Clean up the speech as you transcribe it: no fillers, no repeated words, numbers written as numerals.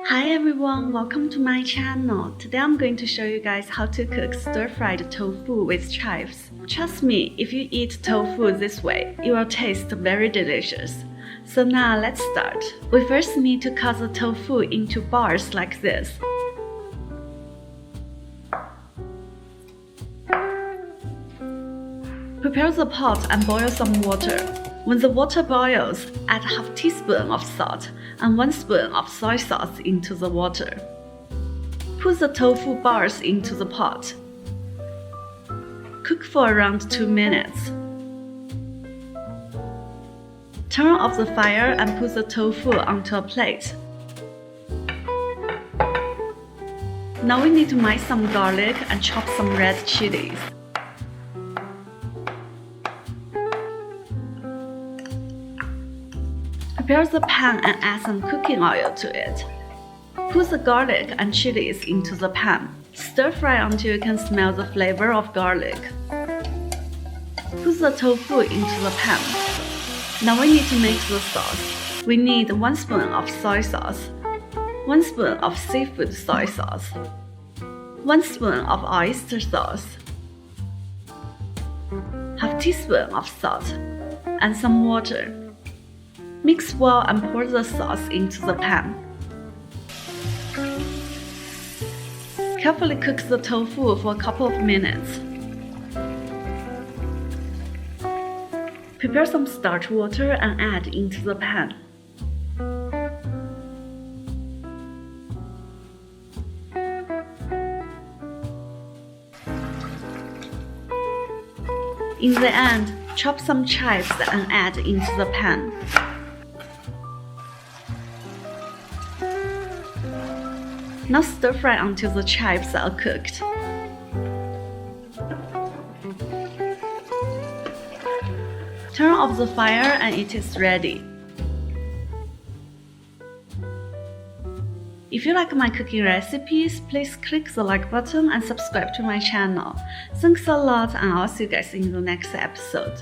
Hi everyone, welcome to my channel. Today I'm going to show you guys how to cook stir-fried tofu with chives. Trust me, if you eat tofu this way, it will taste very delicious. So now let's start. We first need to cut the tofu into bars like this. Prepare the pot and boil some water. When the water boils, add half teaspoon of salt and 1 spoon of soy sauce into the water. Put the tofu bars into the pot. Cook for around 2 minutes. Turn off the fire and put the tofu onto a plate. Now we need to mince some garlic and chop some red chilies. Prepare the pan and add some cooking oil to it. Put the garlic and chilies into the pan. Stir fry until you can smell the flavor of garlic. Put the tofu into the pan. Now we need to make the sauce. We need 1 spoon of soy sauce, 1 spoon of seafood soy sauce, 1 spoon of oyster sauce, half teaspoon of salt, and some water. Mix well and pour the sauce into the pan. Carefully cook the tofu for a couple of minutes. Prepare some starch water and add into the pan. In the end, chop some chives and add into the pan. Now stir fry until the chives are cooked. Turn off the fire and it is ready. If you like my cooking recipes, please click the like button and subscribe to my channel. Thanks a lot, and I'll see you guys in the next episode.